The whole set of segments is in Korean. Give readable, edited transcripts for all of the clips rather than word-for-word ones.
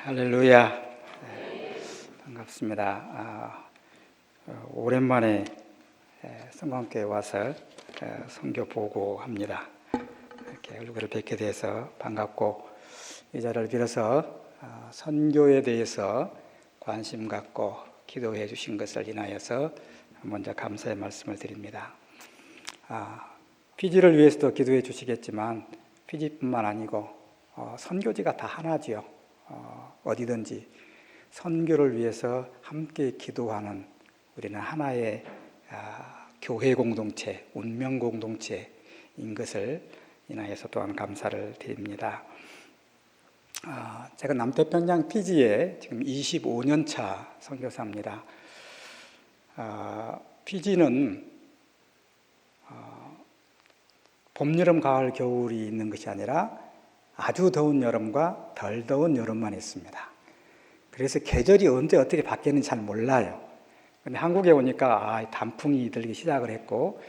할렐루야. 반갑습니다. 오랜만에 성광교회 와서 선교 보고 합니다. 이렇게 얼굴을 뵙게 돼서 반갑고, 이 자리를 빌어서 선교에 대해서 관심 갖고 기도해 주신 것을 인하여서 먼저 감사의 말씀을 드립니다. 피지를 위해서도 기도해 주시겠지만 피지뿐만 아니고 선교지가 다 하나지요. 어디든지 선교를 위해서 함께 기도하는 우리는 하나의 교회 공동체, 운명 공동체인 것을 인하여서 또한 감사를 드립니다. 제가 남태평양 피지에 지금 25년 차 선교사입니다. 피지는 봄, 여름, 가을, 겨울이 있는 것이 아니라 아주 더운 여름과 덜 더운 여름만 있습니다. 그래서 계절이 언제 어떻게 바뀌는지 잘 몰라요. 근데 한국에 오니까 단풍이 들기 시작을 했고,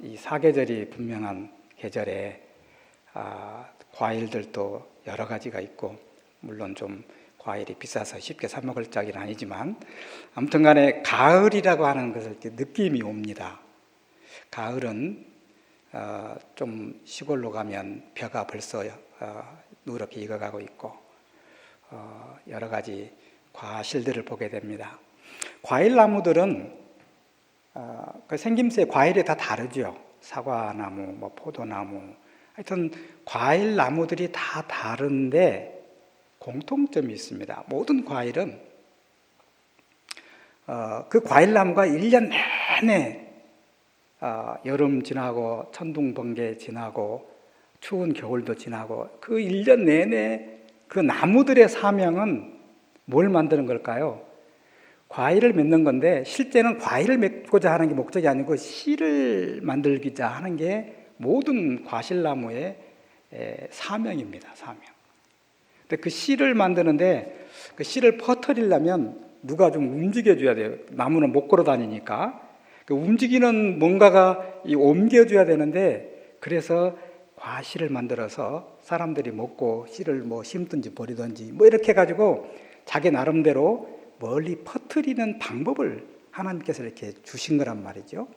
이 사계절이 분명한 계절에 과일들도 여러 가지가 있고, 물론 좀 과일이 비싸서 쉽게 사 먹을 적은 아니지만, 아무튼 간에 가을이라고 하는 것을 이렇게 느낌이 옵니다. 가을은 좀 시골로 가면 벼가 벌써 누렇게 익어가고 있고, 여러 가지 과실들을 보게 됩니다. 과일 나무들은 그 생김새 과일이 다 다르죠. 사과나무, 포도나무, 하여튼 과일 나무들이 다 다른데 공통점이 있습니다. 모든 과일은 그 과일 나무가 1년 내내 여름 지나고 천둥 번개 지나고 추운 겨울도 지나고 그 1년 내내 그 나무들의 사명은 뭘 만드는 걸까요? 과일을 맺는 건데, 실제는 과일을 맺고자 하는 게 목적이 아니고 씨를 만들고자 하는 게 모든 과실나무의 사명입니다. 사명. 근데 그 씨를 만드는데, 그 씨를 퍼뜨리려면 누가 좀 움직여줘야 돼요. 나무는 못 걸어 다니니까. 그 움직이는 뭔가가 옮겨줘야 되는데, 그래서 과실을 만들어서 사람들이 먹고 씨를 심든지 버리든지 이렇게 해가지고 자기 나름대로 멀리 퍼뜨리는 방법을 하나님께서 이렇게 주신 거란 말이죠.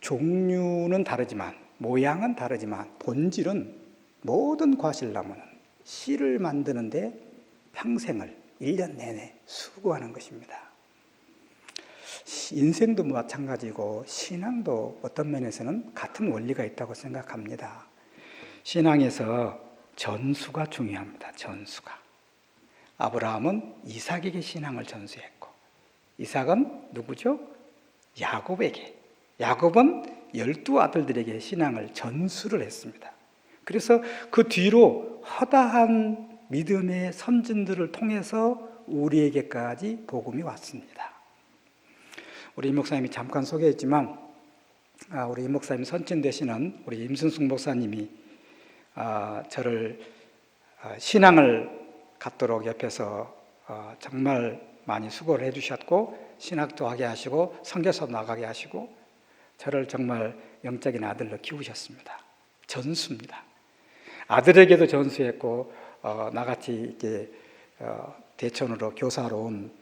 종류는 다르지만, 모양은 다르지만, 본질은 모든 과실나무는 씨를 만드는데 평생을 1년 내내 수고하는 것입니다. 인생도 마찬가지고 신앙도 어떤 면에서는 같은 원리가 있다고 생각합니다. 신앙에서 전수가 중요합니다. 전수가. 아브라함은 이삭에게 신앙을 전수했고, 이삭은 누구죠? 야곱에게. 야곱은 12아들들에게 신앙을 전수를 했습니다. 그래서 그 뒤로 허다한 믿음의 선진들을 통해서 우리에게까지 복음이 왔습니다. 우리 임 목사님이 잠깐 소개했지만, 우리 임 목사님 선친 되시는 우리 임순숙 목사님이 저를 신앙을 갖도록 옆에서 정말 많이 수고를 해주셨고, 신학도 하게 하시고 선교사 나가게 하시고 저를 정말 영적인 아들로 키우셨습니다. 전수입니다. 아들에게도 전수했고, 나같이 이렇게 대천으로 교사로 온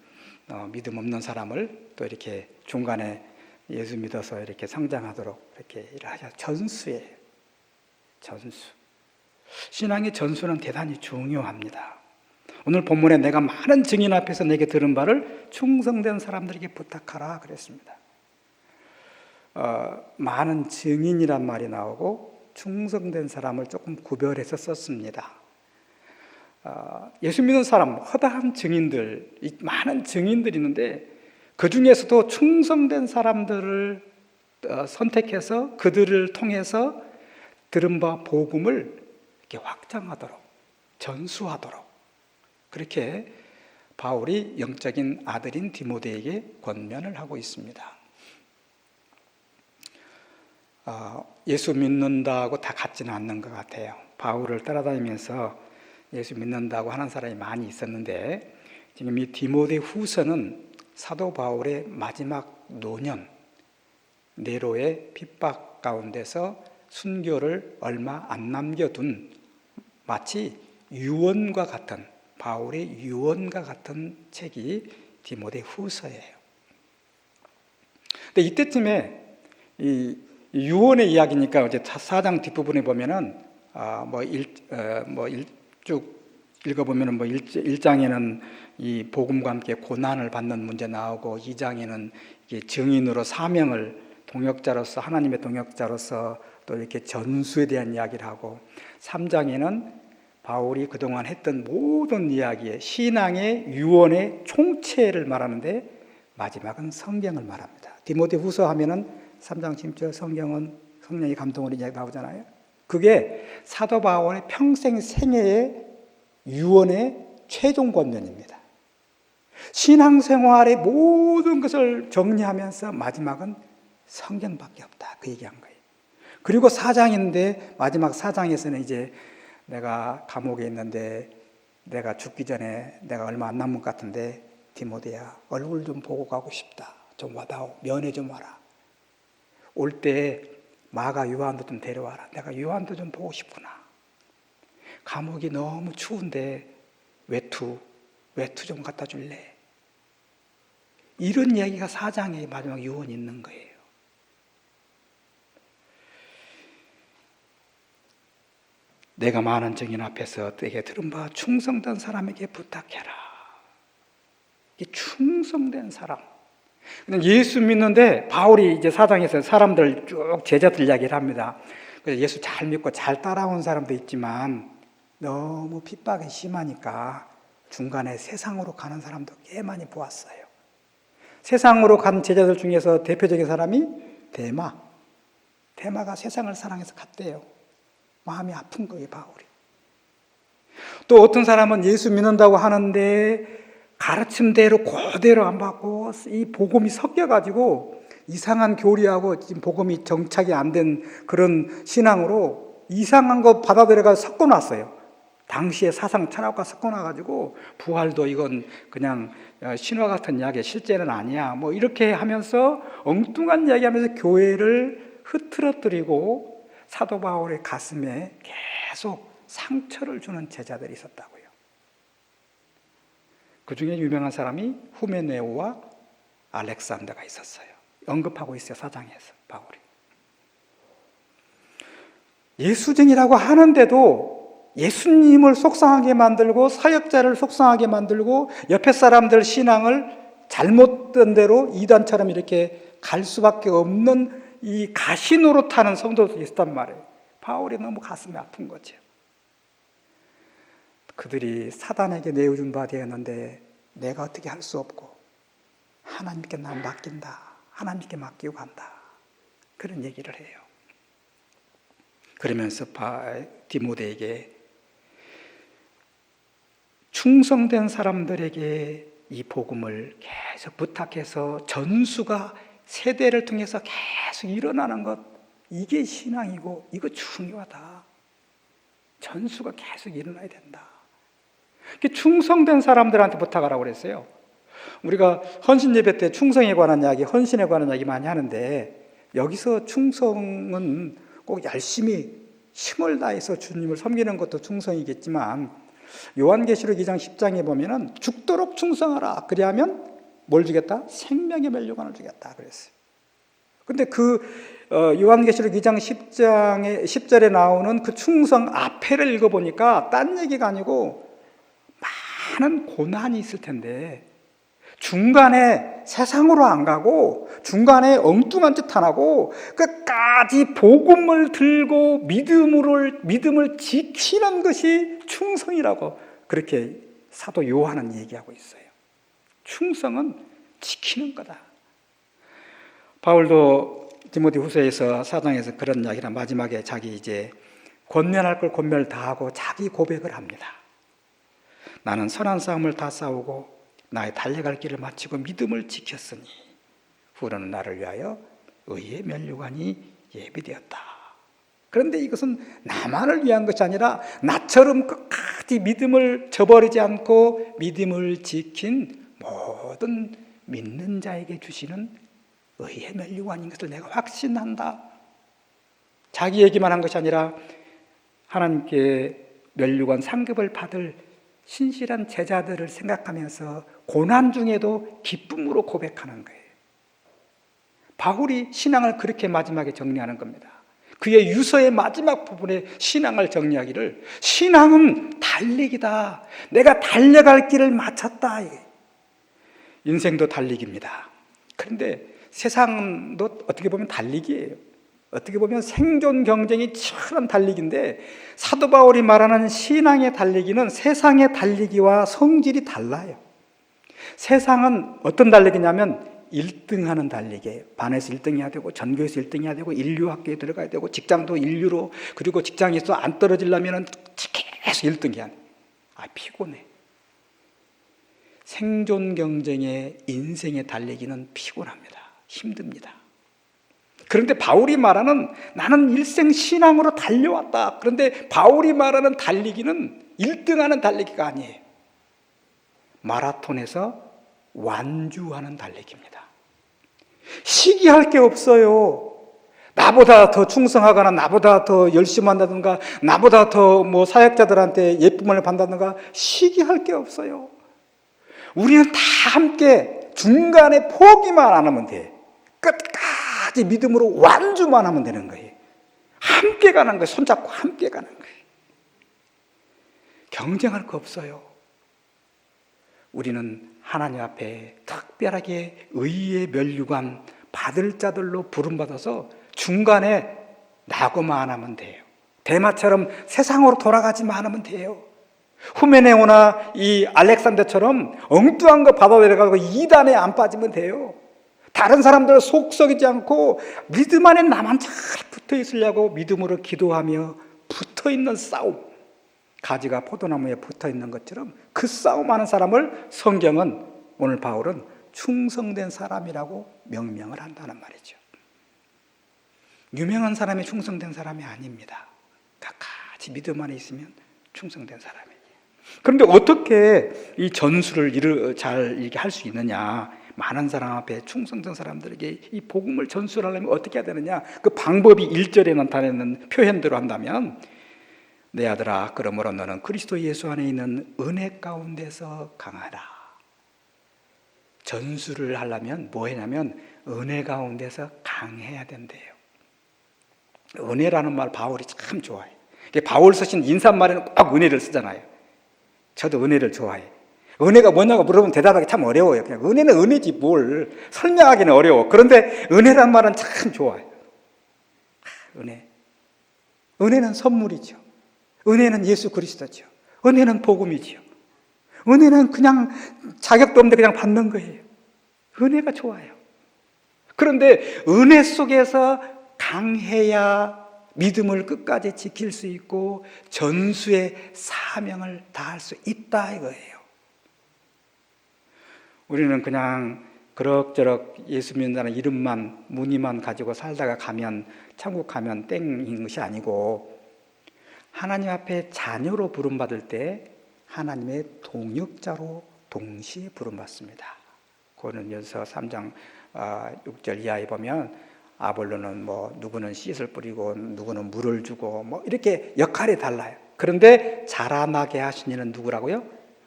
믿음 없는 사람을 또 이렇게 중간에 예수 믿어서 이렇게 성장하도록 이렇게 일을 하셔서 전수예요. 전수. 신앙의 전수는 대단히 중요합니다. 오늘 본문에 내가 많은 증인 앞에서 내게 들은 바를 충성된 사람들에게 부탁하라 그랬습니다. 많은 증인이란 말이 나오고 충성된 사람을 조금 구별해서 썼습니다. 예수 믿는 사람, 허다한 증인들, 많은 증인들이 있는데 그 중에서도 충성된 사람들을 선택해서 그들을 통해서 들은 바 복음을 이렇게 확장하도록, 전수하도록, 그렇게 바울이 영적인 아들인 디모데에게 권면을 하고 있습니다. 예수 믿는다고 다 같지는 않는 것 같아요. 바울을 따라다니면서 예수 믿는다고 하는 사람이 많이 있었는데, 지금 이 디모데 후서는 사도 바울의 마지막 노년, 네로의 핍박 가운데서 순교를 얼마 안 남겨둔 마치 유언과 같은, 바울의 유언과 같은 책이 디모데 후서예요. 근데 이때쯤에 이 유언의 이야기니까 이제 4장 뒷부분에 보면은 쭉 읽어보면은 1장에는 이 복음과 함께 고난을 받는 문제 나오고, 2장에는 이게 증인으로 사명을 동역자로서, 하나님의 동역자로서 또 이렇게 전수에 대한 이야기를 하고, 3장에는 바울이 그동안 했던 모든 이야기의 신앙의 유언의 총체를 말하는데, 마지막은 성경을 말합니다. 디모데 후서 하면은 3장 10절 성경은 성령의 감동으로 이야기 나오잖아요. 그게 사도 바울의 평생 생애의 유언의 최종 권면입니다. 신앙생활의 모든 것을 정리하면서 마지막은 성경밖에 없다, 그 얘기한 거예요. 그리고 4장인데 마지막 4장에서는 이제 내가 감옥에 있는데 내가 죽기 전에 내가 얼마 안 남은 것 같은데 디모데야, 얼굴 좀 보고 가고 싶다. 좀 와다오. 면회 좀 와라. 올 때 마가 요한도 좀 데려와라. 내가 요한도 좀 보고 싶구나. 감옥이 너무 추운데 외투 좀 갖다 줄래? 이런 이야기가 4장의 마지막 유언이 있는 거예요. 내가 많은 증인 앞에서 내게 들은 바 충성된 사람에게 부탁해라. 이 충성된 사람. 예수 믿는데 바울이 이제 4장에서 사람들 쭉 제자들 이야기를 합니다. 그래서 예수 잘 믿고 잘 따라온 사람도 있지만 너무 핍박이 심하니까 중간에 세상으로 가는 사람도 꽤 많이 보았어요. 세상으로 간 제자들 중에서 대표적인 사람이 데마가 세상을 사랑해서 갔대요. 마음이 아픈 거예요, 바울이. 또 어떤 사람은 예수 믿는다고 하는데 가르침대로 그대로 안 받고 이 복음이 섞여가지고 이상한 교리하고 지금 복음이 정착이 안 된 그런 신앙으로 이상한 거 받아들여가 섞어놨어요. 당시에 사상 철학과 섞어놔가지고 부활도 이건 그냥 신화 같은 이야기, 실제는 아니야. 뭐 이렇게 하면서 엉뚱한 이야기하면서 교회를 흐트러뜨리고 사도 바울의 가슴에 계속 상처를 주는 제자들이 있었다고요. 그 중에 유명한 사람이 후메네오와 알렉산더가 있었어요. 언급하고 있어요, 4장에서 바울이. 예수쟁이라고 하는데도 예수님을 속상하게 만들고 사역자를 속상하게 만들고 옆에 사람들 신앙을 잘못된 대로 이단처럼 이렇게 갈 수밖에 없는 이 가시노릇하는 성도들이 있었단 말이에요. 바울이 너무 가슴이 아픈 거죠. 그들이 사단에게 내어준 바 되었는데 내가 어떻게 할 수 없고 하나님께 난 맡긴다. 하나님께 맡기고 간다. 그런 얘기를 해요. 그러면서 디모데에게 충성된 사람들에게 이 복음을 계속 부탁해서 전수가 세대를 통해서 계속 일어나는 것, 이게 신앙이고 이거 중요하다. 전수가 계속 일어나야 된다. 충성된 사람들한테 부탁하라고 그랬어요. 우리가 헌신 예배 때 충성에 관한 이야기, 헌신에 관한 이야기 많이 하는데 여기서 충성은 꼭 열심히 힘을 다해서 주님을 섬기는 것도 충성이겠지만 요한계시록 2장 10장에 보면은 죽도록 충성하라. 그리하면 뭘 주겠다? 생명의 멸류관을 주겠다 그랬어요. 근데 요한계시록 2장 10절에 나오는 그 충성 앞에를 읽어보니까 딴 얘기가 아니고 많은 고난이 있을 텐데 중간에 세상으로 안 가고 중간에 엉뚱한 짓 안 하고 끝까지 복음을 들고 믿음을 지키는 것이 충성이라고 그렇게 사도 요한은 얘기하고 있어요. 충성은 지키는 거다. 바울도 디모데 후서에서 4장에서 그런 이야기를 마지막에 자기 이제 권면할 걸 권면을 다 하고 자기 고백을 합니다. 나는 선한 싸움을 다 싸우고 나의 달려갈 길을 마치고 믿음을 지켰으니 후로는 나를 위하여 의의 면류관이 예비되었다. 그런데 이것은 나만을 위한 것이 아니라 나처럼 끝까지 믿음을 저버리지 않고 믿음을 지킨 모든 믿는 자에게 주시는 의의 면류관인 것을 내가 확신한다. 자기 얘기만 한 것이 아니라 하나님께 면류관 상급을 받을 신실한 제자들을 생각하면서 고난 중에도 기쁨으로 고백하는 거예요. 바울이 신앙을 그렇게 마지막에 정리하는 겁니다. 그의 유서의 마지막 부분에 신앙을 정리하기를, 신앙은 달리기다. 내가 달려갈 길을 마쳤다. 인생도 달리기입니다. 그런데 세상도 어떻게 보면 달리기예요. 어떻게 보면 생존 경쟁이 치열한 달리기인데, 사도 바울이 말하는 신앙의 달리기는 세상의 달리기와 성질이 달라요. 세상은 어떤 달리기냐면 1등하는 달리기예요. 반에서 1등해야 되고, 전교에서 1등해야 되고, 인류학교에 들어가야 되고, 직장도 인류로, 그리고 직장에서 안 떨어지려면 계속 1등해야 돼. 피곤해. 생존 경쟁의 인생의 달리기는 피곤합니다. 힘듭니다. 그런데 바울이 말하는, 나는 일생 신앙으로 달려왔다. 그런데 바울이 말하는 달리기는 1등하는 달리기가 아니에요. 마라톤에서 완주하는 달리기입니다. 시기할 게 없어요. 나보다 더 충성하거나, 나보다 더 열심히 한다든가, 나보다 더 사역자들한테 예쁨을 받는다든가, 시기할 게 없어요. 우리는 다 함께 중간에 포기만 안 하면 돼. 끝까지 믿음으로 완주만 하면 되는 거예요. 함께 가는 거예요. 손잡고 함께 가는 거예요. 경쟁할 거 없어요. 우리는 하나님 앞에 특별하게 의의 면류관 받을 자들로 부름받아서 중간에 낙오만 하면 돼요. 데마처럼 세상으로 돌아가지만 않으면 돼요. 후메네오나 이 알렉산더처럼 엉뚱한 거 받아들여가지고 이단에 안 빠지면 돼요. 다른 사람들 속 썩이지 않고 믿음 안에 나만 잘 붙어 있으려고 믿음으로 기도하며 붙어 있는 싸움, 가지가 포도나무에 붙어 있는 것처럼 그 싸움하는 사람을 성경은, 오늘 바울은 충성된 사람이라고 명명을 한다는 말이죠. 유명한 사람이 충성된 사람이 아닙니다. 같이 믿음 안에 있으면 충성된 사람이에요. 그런데 어떻게 이 전수를 잘 이렇게 할 수 있느냐? 많은 사람 앞에 충성된 사람들에게 이 복음을 전수하려면 어떻게 해야 되느냐? 그 방법이 1절에 나타내는 표현대로 한다면, 내 아들아, 그러므로 너는 그리스도 예수 안에 있는 은혜 가운데서 강하라. 전수를 하려면 뭐 해냐면 은혜 가운데서 강해야 된대요. 은혜라는 말 바울이 참 좋아해요. 바울 쓰신 인사말에는 꼭 은혜를 쓰잖아요. 저도 은혜를 좋아해요. 은혜가 뭐냐고 물어보면 대답하기 참 어려워요. 그냥 은혜는 은혜지 뭘 설명하기는 어려워. 그런데 은혜란 말은 참 좋아요. 은혜. 은혜는 선물이죠. 은혜는 예수 그리스도죠. 은혜는 복음이죠. 은혜는 그냥 자격도 없는데 그냥 받는 거예요. 은혜가 좋아요. 그런데 은혜 속에서 강해야 믿음을 끝까지 지킬 수 있고 전수의 사명을 다할 수 있다 이거예요. 우리는 그냥 그럭저럭 예수 믿는다는 이름만, 무늬만 가지고 살다가 가면, 천국 가면 땡인 것이 아니고, 하나님 앞에 자녀로 부름받을 때 하나님의 동역자로 동시에 부름받습니다. 고린도전서 3장 6절 이하에 보면 아볼로는 누구는 씨를 뿌리고 누구는 물을 주고 이렇게 역할이 달라요. 그런데 자라나게 하신 이는 누구라고요?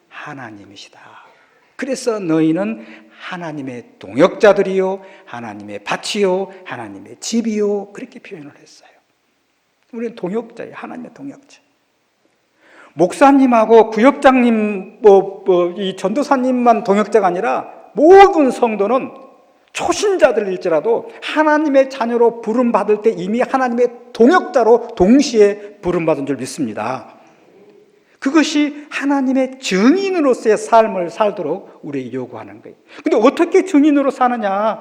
하나님이시다. 그래서 너희는 하나님의 동역자들이요, 하나님의 밭이요, 하나님의 집이요, 그렇게 표현을 했어요. 우리는 동역자예요. 하나님의 동역자. 목사님하고 구역장님, 이 전도사님만 동역자가 아니라 모든 성도는 초신자들일지라도 하나님의 자녀로 부름받을 때 이미 하나님의 동역자로 동시에 부름받은 줄 믿습니다. 그것이 하나님의 증인으로서의 삶을 살도록 우리에게 요구하는 거예요. 근데 어떻게 증인으로 사느냐?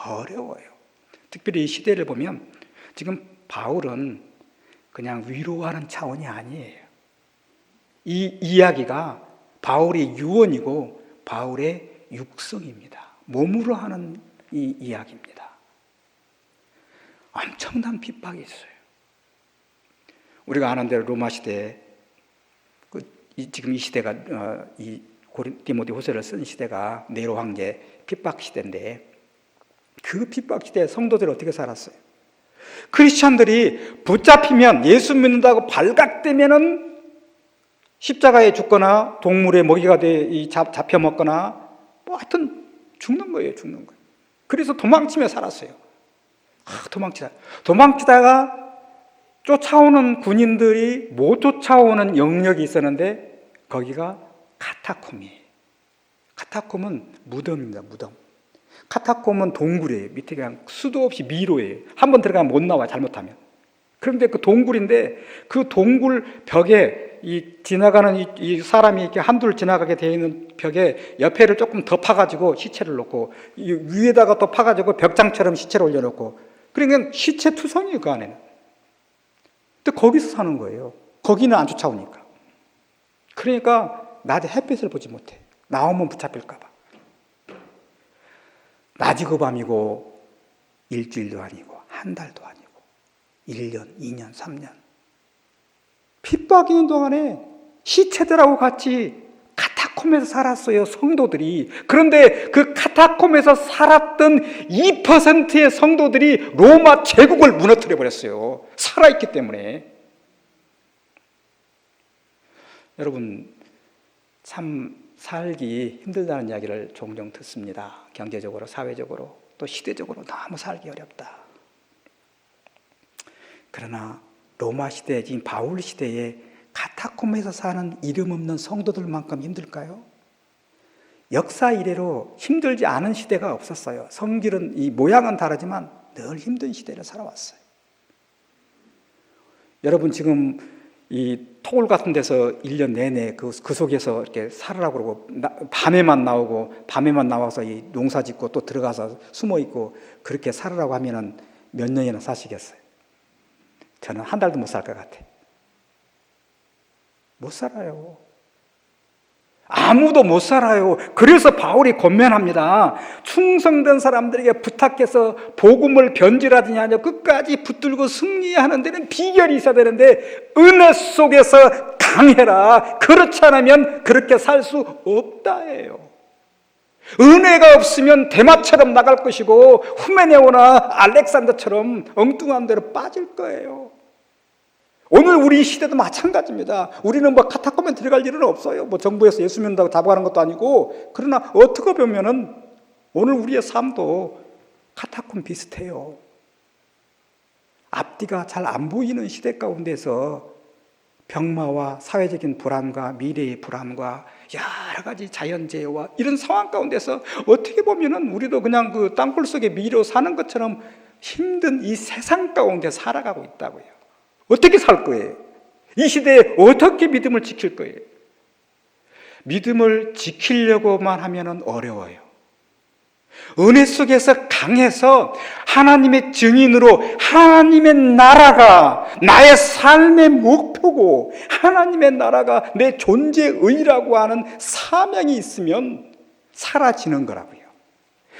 어려워요. 특별히 이 시대를 보면 지금 바울은 그냥 위로하는 차원이 아니에요. 이 이야기가 바울의 유언이고 바울의 육성입니다. 몸으로 하는 이 이야기입니다. 엄청난 핍박이 있어요. 우리가 아는 대로 로마 시대에 지금 이 시대가 이 디모데 후서를 쓴 시대가 네로 황제 핍박 시대인데, 그 핍박 시대에 성도들이 어떻게 살았어요? 크리스찬들이 붙잡히면, 예수 믿는다고 발각되면은 십자가에 죽거나 동물의 먹이가 잡혀 먹거나 뭐 하여튼 죽는 거예요. 죽는 거예요. 그래서 도망치며 살았어요. 도망치다가 쫓아오는 군인들이 못 쫓아오는 영역이 있었는데 거기가 카타콤이에요. 카타콤은 무덤입니다. 무덤. 카타콤은 동굴이에요. 밑에 그냥 수도 없이 미로예요. 한번 들어가면 못 나와요. 잘못하면. 그런데 그 동굴인데 그 동굴 벽에 지나가는 이 사람이 이렇게 한둘 지나가게 되어 있는 벽에 옆에를 조금 더 파가지고 시체를 놓고 위에다가 또 파가지고 벽장처럼 시체를 올려놓고 그러니까 시체 투성이에요. 그 안에는. 근데 거기서 사는 거예요. 거기는 안 쫓아오니까. 그러니까 낮에 햇빛을 보지 못해. 나오면 붙잡힐까 봐. 낮이고 밤이고 일주일도 아니고 한 달도 아니고 1년, 2년, 3년 핍박이는 동안에 시체들하고 같이 카타콤에서 살았어요. 성도들이. 그런데 그 카타콤에서 살았던 2%의 성도들이 로마 제국을 무너뜨려 버렸어요. 살아있기 때문에. 여러분 참 살기 힘들다는 이야기를 종종 듣습니다. 경제적으로, 사회적으로, 또 시대적으로 너무 살기 어렵다. 그러나 로마 시대, 지금 바울 시대에 카타콤에서 사는 이름 없는 성도들만큼 힘들까요? 역사 이래로 힘들지 않은 시대가 없었어요. 성질은, 이 모양은 다르지만 늘 힘든 시대를 살아왔어요. 여러분 지금 이 토굴 같은 데서 1년 내내 그 속에서 이렇게 살으라고 그러고 밤에만 나와서 이 농사 짓고 또 들어가서 숨어 있고 그렇게 살으라고 하면은 몇 년이나 사시겠어요? 저는 한 달도 못 살 것 같아. 못 살아요. 아무도 못 살아요. 그래서 바울이 권면합니다. 충성된 사람들에게 부탁해서 복음을 변질하지 않으려 끝까지 붙들고 승리하는 데는 비결이 있어야 되는데 은혜 속에서 강해라. 그렇지 않으면 그렇게 살 수 없다예요. 은혜가 없으면 대마처럼 나갈 것이고 후메네오나 알렉산더처럼 엉뚱한 데로 빠질 거예요. 오늘 우리 시대도 마찬가지입니다. 우리는 뭐 카타콤에 들어갈 일은 없어요. 뭐 정부에서 예수 믿는다고 잡아가는 것도 아니고. 그러나 어떻게 보면은 오늘 우리의 삶도 카타콤 비슷해요. 앞뒤가 잘 안 보이는 시대 가운데서 병마와 사회적인 불안과 미래의 불안과 여러 가지 자연재해와 이런 상황 가운데서 어떻게 보면은 우리도 그냥 그 땅굴 속에 미로 사는 것처럼 힘든 이 세상 가운데 살아가고 있다고요. 어떻게 살 거예요? 이 시대에 어떻게 믿음을 지킬 거예요? 믿음을 지키려고만 하면은 어려워요. 은혜 속에서 강해서 하나님의 증인으로 하나님의 나라가 나의 삶의 목표고 하나님의 나라가 내 존재의라고 하는 사명이 있으면 사라지는 거라고요.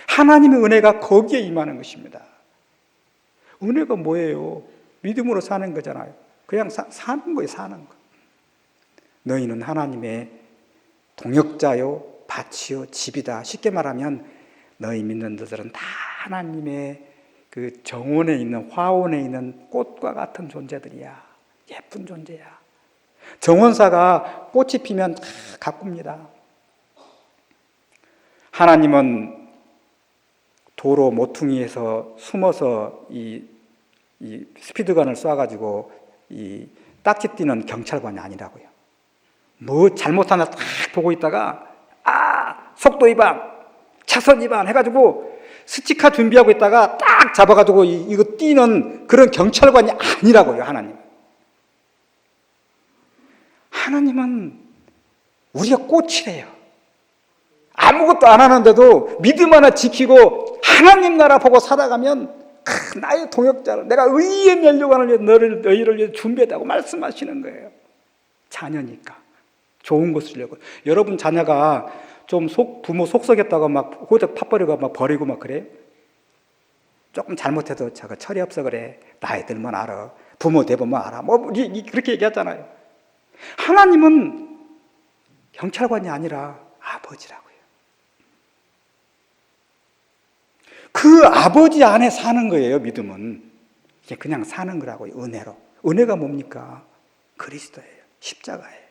하나님의 은혜가 거기에 임하는 것입니다. 은혜가 뭐예요? 믿음으로 사는 거잖아요. 그냥 사는 거예요. 사는 거. 너희는 하나님의 동역자요 밭이요 집이다. 쉽게 말하면 너희 믿는 자들은 다 하나님의 그 정원에 있는 화원에 있는 꽃과 같은 존재들이야. 예쁜 존재야. 정원사가 꽃이 피면 다 가꿉니다. 하나님은 도로 모퉁이에서 숨어서 이 스피드건을 쏴가지고 이 딱지 띄는 경찰관이 아니라고요. 뭐 잘못하나 딱 보고 있다가 속도 위반, 차선 위반 해가지고 스티커 준비하고 있다가 딱 잡아가지고 이거 띄는 그런 경찰관이 아니라고요. 하나님은 우리가 꽃이래요. 아무것도 안 하는데도 믿음 하나 지키고 하나님 나라 보고 살아가면 나의 동역자를 내가 의의 면류관을 너희를 위해 준비했다고 말씀하시는 거예요. 자녀니까 좋은 것을 주려고. 여러분 자녀가 좀 부모 속썩였다고 막 호적 팥버리고 막 버리고 막 그래? 조금 잘못해도 저거 철이 없어 그래. 나이 들면 알아. 부모 돼보면 알아. 뭐 그렇게 얘기하잖아요. 하나님은 경찰관이 아니라 아버지라고요. 그 아버지 안에 사는 거예요. 믿음은 이제 그냥 사는 거라고요. 은혜로. 은혜가 뭡니까? 그리스도예요. 십자가예요.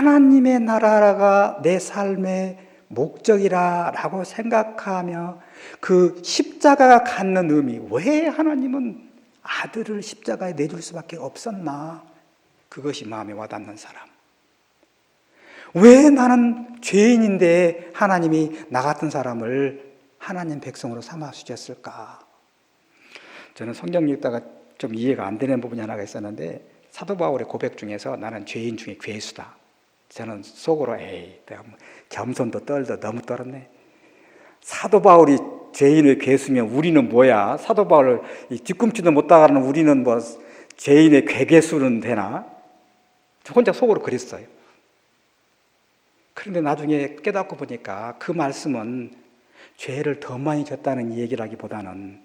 하나님의 나라가 내 삶의 목적이라고 생각하며 그 십자가가 갖는 의미, 왜 하나님은 아들을 십자가에 내줄 수밖에 없었나? 그것이 마음에 와닿는 사람. 왜 나는 죄인인데 하나님이 나 같은 사람을 하나님 백성으로 삼아 주셨을까? 저는 성경 읽다가 좀 이해가 안 되는 부분이 하나가 있었는데, 사도 바울의 고백 중에서 나는 죄인 중에 괴수다. 저는 속으로 내가 겸손도 떨도 너무 떨었네. 사도 바울이 죄인의 괴수면 우리는 뭐야? 사도 바울을 뒤꿈치도 못 따가는 우리는 뭐 죄인의 괴괴수는 되나? 저 혼자 속으로 그랬어요. 그런데 나중에 깨닫고 보니까 그 말씀은 죄를 더 많이 졌다는 얘기라기보다는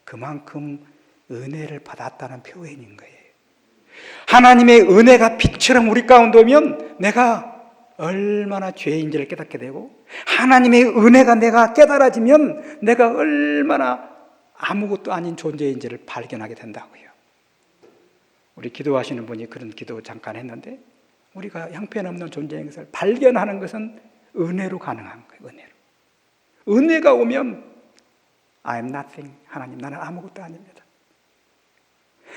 그만큼 은혜를 받았다는 표현인 거예요. 하나님의 은혜가 빛처럼 우리 가운데 오면 내가 얼마나 죄인지를 깨닫게 되고, 하나님의 은혜가 내가 깨달아지면 내가 얼마나 아무것도 아닌 존재인지를 발견하게 된다고요. 우리 기도하시는 분이 그런 기도 잠깐 했는데, 우리가 형편없는 존재인 것을 발견하는 것은 은혜로 가능한 거예요. 은혜가 오면 I am nothing. 하나님, 나는 아무것도 아닙니다.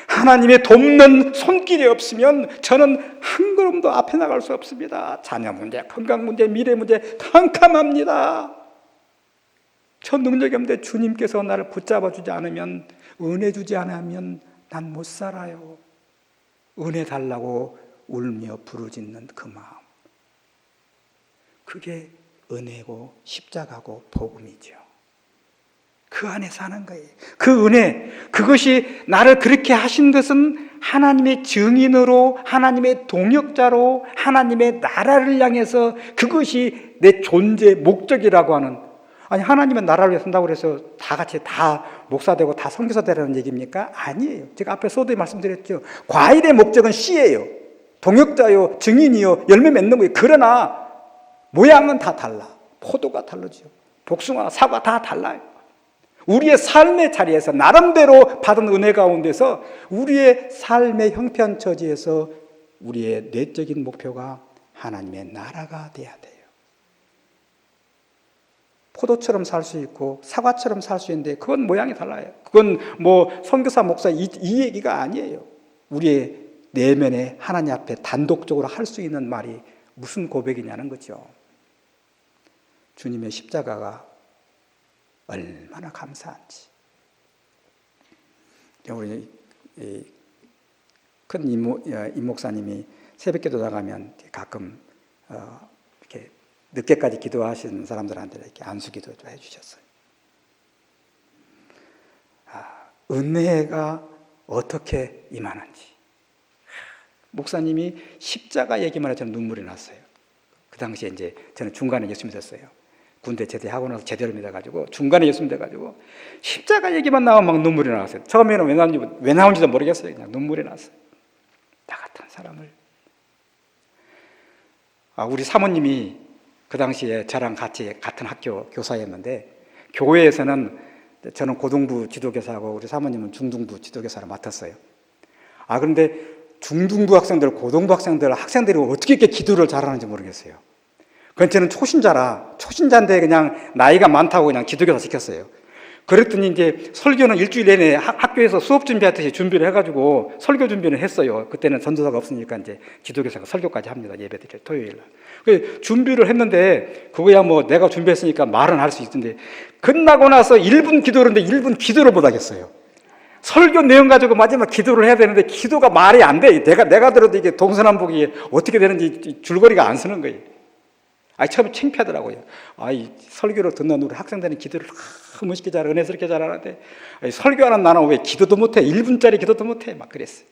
하나님의 돕는 손길이 없으면 저는 한 걸음도 앞에 나갈 수 없습니다. 자녀 문제, 건강 문제, 미래 문제 캄캄합니다. 저 능력이 없는데 주님께서 나를 붙잡아 주지 않으면, 은혜 주지 않으면 난 못 살아요. 은혜 달라고 울며 부르짖는 그 마음, 그게 은혜고 십자가고 복음이죠. 그 안에 사는 거예요. 그 은혜, 그것이 나를 그렇게 하신 것은 하나님의 증인으로, 하나님의 동역자로, 하나님의 나라를 향해서 그것이 내 존재의 목적이라고 하는, 아니 하나님의 나라를 위해 산다고 해서 다 같이 다 목사 되고 다 선교사 되라는 얘기입니까? 아니에요. 제가 앞에 서두에 말씀드렸죠. 과일의 목적은 씨예요. 동역자요, 증인이요, 열매 맺는 거예요. 그러나 모양은 다 달라. 포도가 다르죠. 복숭아, 사과 다 달라요. 우리의 삶의 자리에서 나름대로 받은 은혜 가운데서 우리의 삶의 형편처지에서 우리의 내적인 목표가 하나님의 나라가 돼야 돼요. 포도처럼 살 수 있고 사과처럼 살 수 있는데 그건 모양이 달라요. 그건 뭐 선교사, 목사 이 얘기가 아니에요. 우리의 내면에 하나님 앞에 단독적으로 할 수 있는 말이 무슨 고백이냐는 거죠. 주님의 십자가가 얼마나 감사한지. 우리 큰 임 목사님이 새벽기도 나가면 가끔 이렇게 늦게까지 기도하시는 사람들한테 이렇게 안수기도 좀 해주셨어요. 은혜가 어떻게 임하는지. 목사님이 십자가 얘기만 해서 저는 눈물이 났어요. 그 당시에 이제 저는 중간에 예수 믿었어요. 군대 제대하고 나서 제대로 믿어가지고 중간에 예수 믿어가지고 십자가 얘기만 나오면 막 눈물이 나왔어요. 처음에는 왜 나온지도 모르겠어요. 그냥 눈물이 났어요. 나 같은 사람을. 우리 사모님이 그 당시에 저랑 같이 같은 학교 교사였는데, 교회에서는 저는 고등부 지도교사하고 우리 사모님은 중등부 지도교사를 맡았어요. 그런데 중등부 학생들, 고등부 학생들이 어떻게 이렇게 기도를 잘하는지 모르겠어요. 그건 저는 초신자인데 그냥 나이가 많다고 그냥 기도교사 시켰어요. 그랬더니 이제 설교는 일주일 내내 학교에서 수업 준비하듯이 준비를 해가지고 설교 준비를 했어요. 그때는 전도사가 없으니까 이제 기도교사가 설교까지 합니다. 예배드릴 토요일 날. 그 준비를 했는데 그거야 뭐 내가 준비했으니까 말은 할 수 있는데, 끝나고 나서 1분 기도를 했는데 1분 기도를 못 하겠어요. 설교 내용 가지고 마지막 기도를 해야 되는데 기도가 말이 안 돼. 내가 들어도 이게 동서남북이 어떻게 되는지 줄거리가 안 서는 거예요. 처음에 창피하더라고요. 이 설교를 듣는 우리 학생들은 기도를 너무 멋있게 잘, 은혜스럽게 잘하는데 설교하는 나는 왜 기도도 못해? 1분짜리 기도도 못해? 막 그랬어요.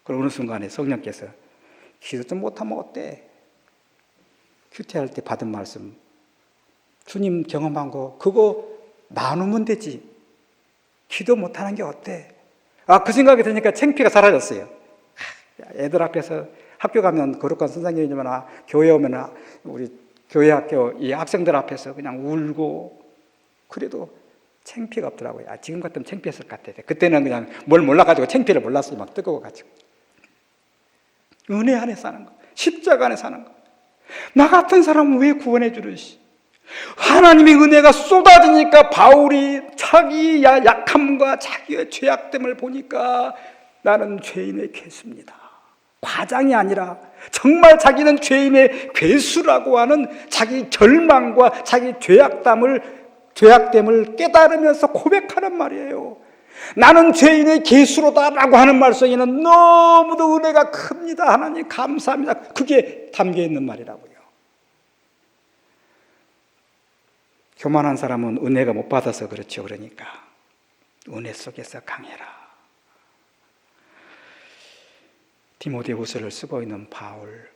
그리고 어느 순간에 성령께서 기도 좀 못하면 어때? 큐티할 때 받은 말씀, 주님 경험한 거 그거 나누면 되지. 기도 못하는 게 어때? 그 생각이 드니까 창피가 사라졌어요. 애들 앞에서 학교 가면 거룩한 선생님이지만 교회 오면 우리 교회 학교 이 학생들 앞에서 그냥 울고, 그래도 창피가 없더라고요. 지금 같으면 창피했을 것 같아요. 그때는 그냥 뭘 몰라가지고 창피를 몰랐어요. 막 뜨거워가지고. 은혜 안에 사는 거. 십자가 안에 사는 것. 나 같은 사람은 왜 구원해 주듯이? 하나님의 은혜가 쏟아지니까 바울이 자기의 약함과 자기의 죄악됨을 보니까 나는 죄인의 괴수입니다. 과장이 아니라 정말 자기는 죄인의 괴수라고 하는 자기 절망과 자기 죄악됨을 깨달으면서 고백하는 말이에요. 나는 죄인의 괴수로다라고 하는 말 속에는 너무도 은혜가 큽니다. 하나님 감사합니다. 그게 담겨 있는 말이라고요. 교만한 사람은 은혜가 못 받아서 그렇죠. 그러니까 은혜 속에서 강해라. 디모데후서를 쓰고 있는 바울,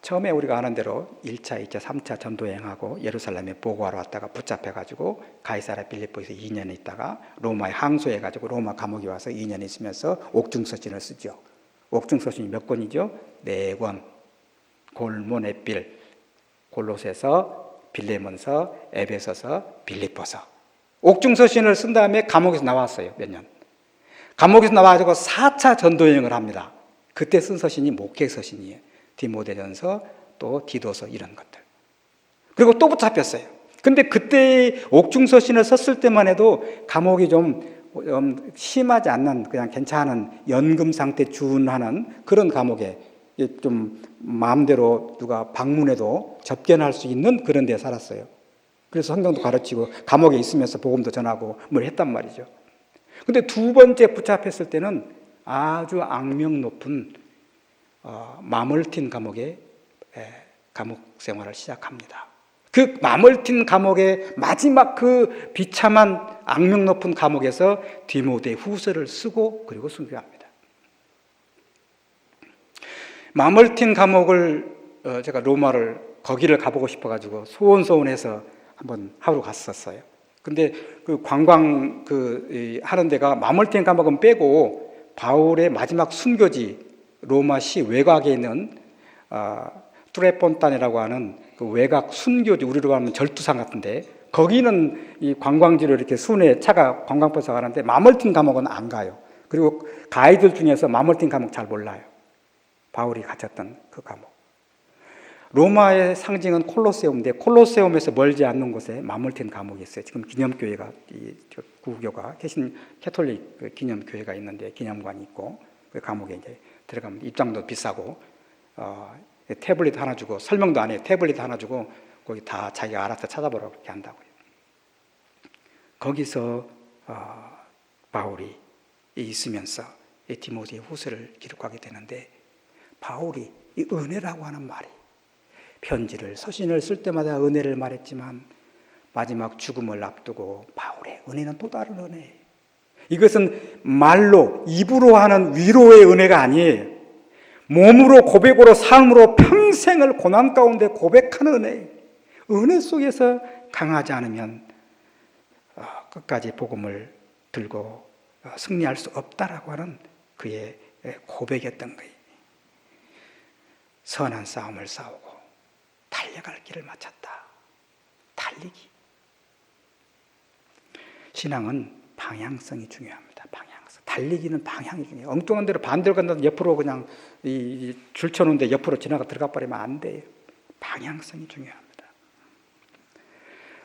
처음에 우리가 아는 대로 1차, 2차, 3차 전도 여행하고 예루살렘에 보고하러 왔다가 붙잡혀가지고 가이사랴 빌립보에서 2년 있다가 로마에 항소해가지고 로마 감옥에 와서 2년 있으면서 옥중서신을 쓰죠. 옥중서신이 몇 권이죠? 4권. 골모네빌, 골로새서, 빌레몬서, 에베소서, 빌립보서. 옥중서신을 쓴 다음에 감옥에서 나왔어요. 몇 년. 감옥에서 나와가지고 4차 전도여행을 합니다. 그때 쓴 서신이 목회서신이에요. 디모데전서, 또 디도서 이런 것들. 그리고 또 붙잡혔어요. 근데 그때 옥중서신을 썼을 때만 해도 감옥이 좀 심하지 않는 그냥 괜찮은 연금 상태 준하는 그런 감옥에 좀 마음대로 누가 방문해도 접견할 수 있는 그런 데 살았어요. 그래서 성경도 가르치고 감옥에 있으면서 복음도 전하고 뭘 했단 말이죠. 근데 두 번째 붙잡혔을 때는 아주 악명 높은 마멀틴 감옥에 감옥 생활을 시작합니다. 그 마멀틴 감옥의 마지막 그 비참한 악명 높은 감옥에서 디모데 후서를 쓰고 그리고 순교합니다. 마멀틴 감옥을 제가 로마를 거기를 가보고 싶어가지고 소원해서 한번 하루 갔었어요. 근데 그 관광 하는 데가 마멀틴 감옥은 빼고 바울의 마지막 순교지 로마시 외곽에 있는 트레폰탄이라고 하는 그 외곽 순교지, 우리로 하면 절두상 같은데 거기는 이 관광지로 이렇게 순회 차가 관광버스가 가는데 마멀틴 감옥은 안 가요. 그리고 가이들 중에서 마멀틴 감옥 잘 몰라요. 바울이 갇혔던 그 감옥. 로마의 상징은 콜로세움인데 콜로세움에서 멀지 않는 곳에 마멀틴 감옥이 있어요. 지금 기념교회가 구교가 캐톨릭 기념교회가 있는데 기념관이 있고 그 감옥에 이제 들어가면 입장도 비싸고 태블릿 하나 주고 설명도 안 해요. 태블릿 하나 주고 거기 다 자기가 알아서 찾아보라고 그렇게 한다고요. 거기서 바울이 있으면서 디모데 후서를 기록하게 되는데 바울이 이 은혜라고 하는 말이 편지를 서신을 쓸 때마다 은혜를 말했지만 마지막 죽음을 앞두고 바울의 은혜는 또 다른 은혜예요. 이것은 말로 입으로 하는 위로의 은혜가 아니에요. 몸으로 고백으로 삶으로 평생을 고난 가운데 고백하는 은혜예요. 은혜 속에서 강하지 않으면 끝까지 복음을 들고 승리할 수 없다라고 하는 그의 고백이었던 거예요. 선한 싸움을 싸우고 달려갈 길을 마쳤다. 달리기. 신앙은 방향성이 중요합니다. 방향성. 달리기는 방향이 중요해요. 엉뚱한 데로 반대로 간다고 옆으로 그냥 줄 쳐놓은데 옆으로 지나가 들어가 버리면 안 돼요. 방향성이 중요합니다.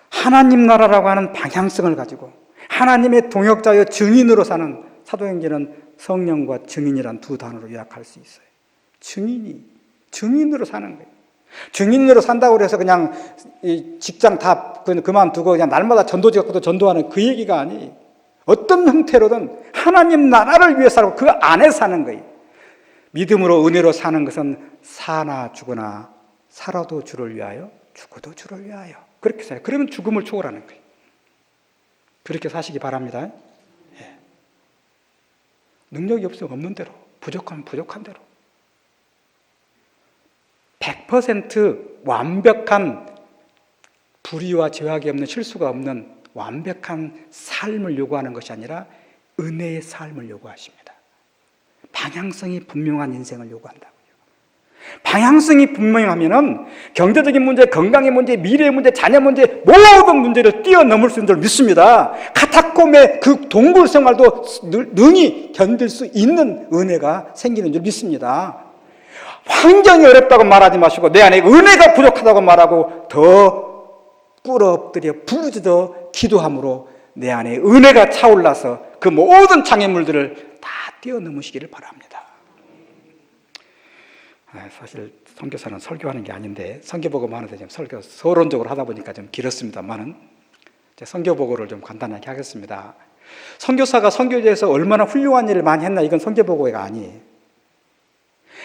하나님 나라라고 하는 방향성을 가지고 하나님의 동역자여 증인으로 사는, 사도행전은 성령과 증인이란 두 단어로 요약할 수 있어요. 증인으로 사는 거예요. 증인으로 산다고 해서 그냥 직장 다 그만두고 그냥 날마다 전도지 갖고도 전도하는 그 얘기가 아니에요. 어떤 형태로든 하나님 나라를 위해 살고 그 안에 사는 거예요. 믿음으로 은혜로 사는 것은 사나 죽으나 살아도 주를 위하여 죽어도 주를 위하여 그렇게 살아요. 그러면 죽음을 초월하는 거예요. 그렇게 사시기 바랍니다. 예. 능력이 없으면 없는 대로, 부족하면 부족한 대로 100% 완벽한 불의와 죄악이 없는 실수가 없는 완벽한 삶을 요구하는 것이 아니라 은혜의 삶을 요구하십니다. 방향성이 분명한 인생을 요구한다고요. 방향성이 분명하면은 경제적인 문제, 건강의 문제, 미래의 문제, 자녀 문제 모든 문제를 뛰어넘을 수 있는 줄 믿습니다. 카타콤의 그 동굴 생활도 능히 견딜 수 있는 은혜가 생기는 줄 믿습니다. 환경이 어렵다고 말하지 마시고 내 안에 은혜가 부족하다고 말하고 더 꿇어엎드려 부르짖어 기도함으로 내 안에 은혜가 차올라서 그 모든 장애물들을 다 뛰어넘으시기를 바랍니다. 사실 선교사는 설교하는 게 아닌데 선교보고 하는데 좀 설교 서론적으로 하다 보니까 좀 길었습니다만은 선교보고를 좀 간단하게 하겠습니다. 선교사가 선교지에서 얼마나 훌륭한 일을 많이 했나, 이건 선교보고가 아니에요.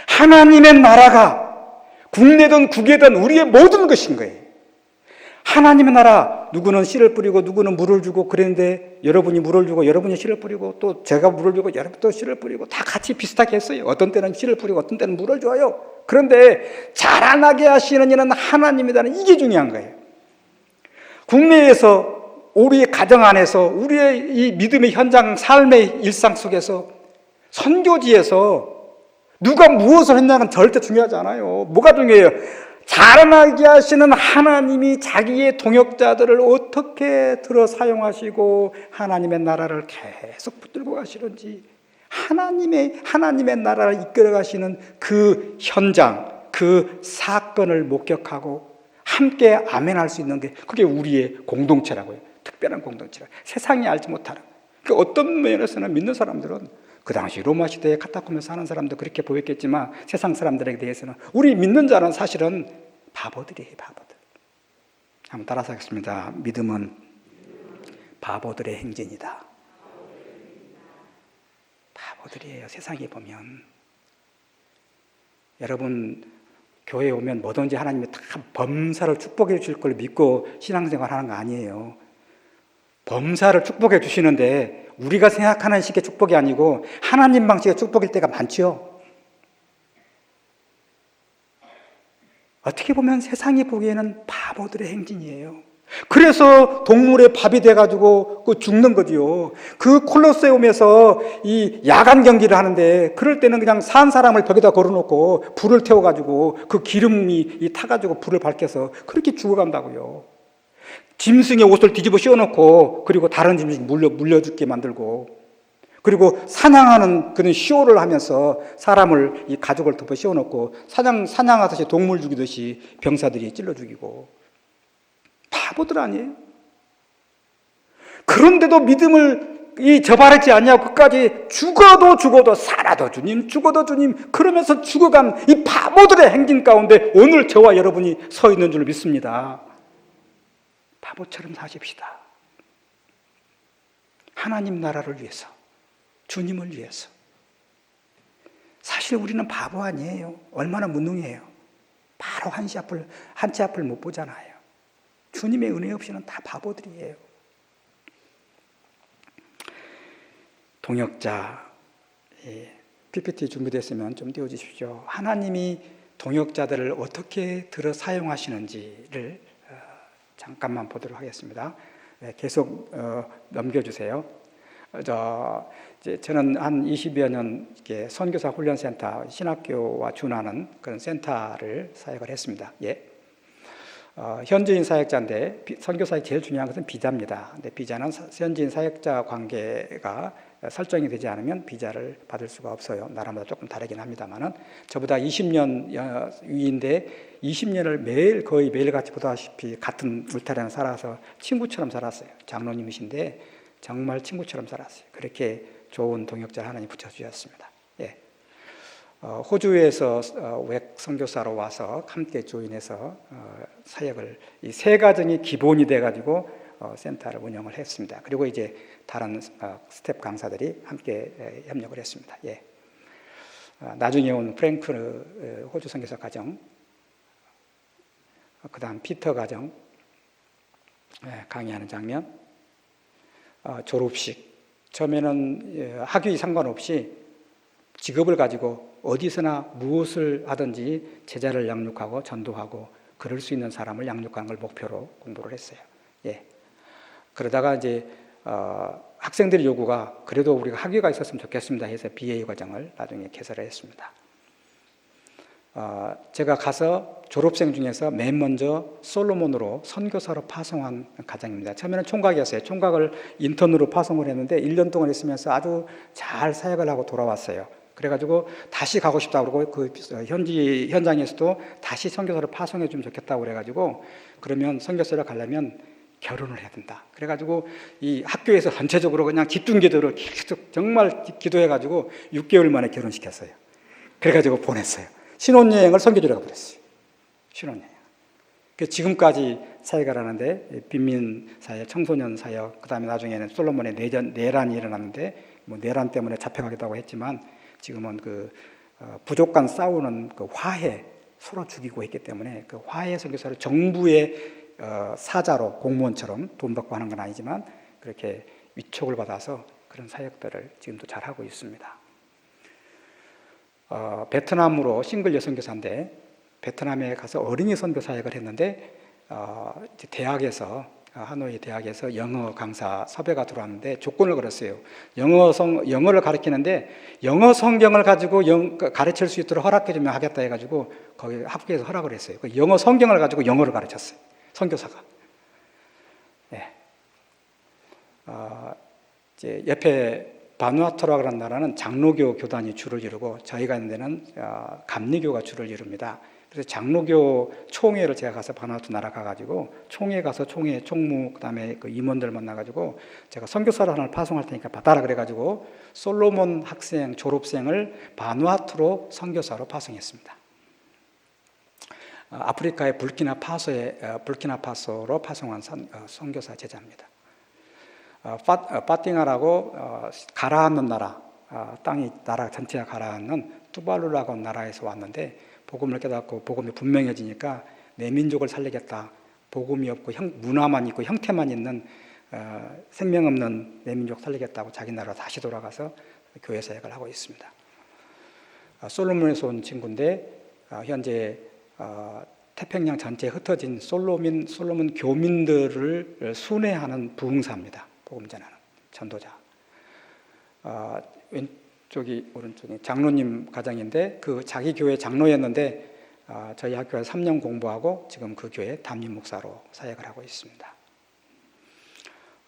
하나님의 나라가 국내든 국외든 우리의 모든 것인 거예요. 하나님의 나라, 누구는 씨를 뿌리고 누구는 물을 주고 그랬는데 여러분이 물을 주고 여러분이 씨를 뿌리고 또 제가 물을 주고 여러분이 또 씨를 뿌리고 다 같이 비슷하게 했어요. 어떤 때는 씨를 뿌리고 어떤 때는 물을 줘요. 그런데 자라나게 하시는 이는 하나님이라는 이게 중요한 거예요. 국내에서 우리의 가정 안에서 우리의 이 믿음의 현장 삶의 일상 속에서 선교지에서 누가 무엇을 했냐는 절대 중요하지 않아요. 뭐가 중요해요? 자라나게 하시는 하나님이 자기의 동역자들을 어떻게 들어 사용하시고 하나님의 나라를 계속 붙들고 가시는지, 하나님의 나라를 이끌어 가시는 그 현장, 그 사건을 목격하고 함께 아멘할 수 있는 게 그게 우리의 공동체라고요. 특별한 공동체라. 세상이 알지 못하는. 그 어떤 면에서는 믿는 사람들은 그 당시 로마 시대에 카타콤에 사는 사람도 그렇게 보였겠지만 세상 사람들에 대해서는 우리 믿는 자는 사실은 바보들이에요. 바보들. 한번 따라서 하겠습니다. 믿음은 바보들의 행진이다. 바보들이에요. 세상에 보면. 여러분 교회에 오면 뭐든지 하나님이 다 범사를 축복해 주실 걸 믿고 신앙생활 하는 거 아니에요. 범사를 축복해 주시는데 우리가 생각하는 식의 축복이 아니고 하나님 방식의 축복일 때가 많죠. 어떻게 보면 세상이 보기에는 바보들의 행진이에요. 그래서 동물의 밥이 돼가지고 죽는 거지요. 그 콜로세움에서 이 야간 경기를 하는데 그럴 때는 그냥 산 사람을 벽에다 걸어놓고 불을 태워가지고 그 기름이 타가지고 불을 밝혀서 그렇게 죽어간다고요. 짐승의 옷을 뒤집어 씌워놓고 그리고 다른 짐승이 물려 죽게 만들고 그리고 사냥하는 그런 쇼를 하면서 사람을 이 가죽을 덮어 씌워놓고 사냥하듯이 동물 죽이듯이 병사들이 찔러 죽이고 바보들 아니에요? 그런데도 믿음을 저버리지 아니하고 끝까지 죽어도 살아도 주님, 죽어도 주님 그러면서 죽어간 이 바보들의 행진 가운데 오늘 저와 여러분이 서 있는 줄 믿습니다. 바보처럼 사십시다. 하나님 나라를 위해서, 주님을 위해서. 사실 우리는 바보 아니에요. 얼마나 무능해요. 바로 한 치 앞을 못 보잖아요. 주님의 은혜 없이는 다 바보들이에요. 동역자, PPT 준비됐으면 좀 띄워주십시오. 하나님이 동역자들을 어떻게 들어 사용하시는지를 잠깐만 보도록 하겠습니다. 계속 넘겨주세요. 저는 한 20여 년 선교사 훈련센터, 신학교와 준하는 그런 센터를 사역을 했습니다. 현지인 사역자인데 선교사의 제일 중요한 것은 비자입니다. 근데 비자는 현지인 사역자 관계가 설정이 되지 않으면 비자를 받을 수가 없어요. 나라마다 조금 다르긴 합니다만은 저보다 20년 위인데 20년을 거의 매일같이 보다시피 같은 울타리에 살아서 친구처럼 살았어요. 장로님이신데 정말 친구처럼 살았어요. 그렇게 좋은 동역자 하나님 붙여주셨습니다. 호주에서 외 선교사로 와서 함께 조인해서 사역을 이 세 가정이 기본이 돼가지고 센터를 운영을 했습니다. 그리고 이제 다른 스텝 강사들이 함께 협력을 했습니다. 나중에 온 프랭크 호주 선교사 가정, 그다음 피터 가정 강의하는 장면, 졸업식. 처음에는 학위 상관없이 직업을 가지고 어디서나 무엇을 하든지 제자를 양육하고 전도하고 그럴 수 있는 사람을 양육하는 걸 목표로 공부를 했어요. 그러다가 이제 학생들의 요구가 그래도 우리가 학위가 있었으면 좋겠습니다 해서 BA 과정을 나중에 개설을 했습니다. 제가 가서 졸업생 중에서 맨 먼저 솔로몬으로 선교사로 파송한 가정입니다. 처음에는 총각이었어요. 총각을 인턴으로 파송을 했는데 1년 동안 있으면서 아주 잘 사역을 하고 돌아왔어요. 그래가지고 다시 가고 싶다고 그러고 그 현장에서도 다시 선교사를 파송해 주면 좋겠다고 그래가지고 그러면 선교사를 가려면 결혼을 해야 된다. 그래가지고 이 학교에서 전체적으로 그냥 집중 기도를 계속 정말 기도해가지고 6개월 만에 결혼시켰어요. 그래가지고 보냈어요. 신혼여행을 선교지라고 그랬어요. 신혼여행. 지금까지 사역을 하는데 빈민 사역, 청소년 사역, 그 다음에 나중에는 솔로몬의 내란이 일어났는데 뭐 내란 때문에 잡혀가기도 하고 했지만 지금은 부족 간 싸우는 그 화해, 서로 죽이고 했기 때문에 그 화해 선교사를 정부의 사자로 공무원처럼 돈 받고 하는 건 아니지만 그렇게 위촉을 받아서 그런 사역들을 지금도 잘 하고 있습니다. 베트남으로 싱글 여선교사인데 베트남에 가서 어린이 선교 사역을 했는데 대학에서 하노이 대학에서 영어 강사 섭외가 들어왔는데 조건을 걸었어요. 영어를 가르치는데 영어 성경을 가지고 가르칠 수 있도록 허락해주면 하겠다 해가지고 거기 학교에서 허락을 했어요. 영어 성경을 가지고 영어를 가르쳤어요. 선교사가. 네. 이제 옆에 바누아투라고 하는 나라는 장로교 교단이 주를 이루고 저희가 있는 데는 감리교가 주를 이룹니다. 그래서 장로교 총회를 제가 가서 바누아투 나라 가가지고 총회 가서 총무 그다음에 그 임원들 만나가지고 제가 선교사를 하나를 파송할 테니까 받아라 그래가지고 솔로몬 학생 졸업생을 바누아투로 선교사로 파송했습니다. 아프리카의 불키나파소로 파송한 선교사 제자입니다. 파팅아라고 가라앉는 나라, 나라 전체가 가라앉는 투발루라고 나라에서 왔는데 복음을 깨닫고 복음이 분명해지니까 내 민족을 살리겠다. 복음이 없고 문화만 있고 형태만 있는 생명 없는 내 민족 살리겠다고 자기 나라로 다시 돌아가서 교회 사역을 하고 있습니다. 솔로몬에서 온 친구인데 현재 태평양 전체에 흩어진 솔로몬 교민들을 순회하는 부흥사입니다. 복음 전하는 전도자. 왼쪽이 오른쪽이 장로님 가정인데 그 자기 교회 장로였는데 저희 학교에서 3년 공부하고 지금 그 교회 담임 목사로 사역을 하고 있습니다.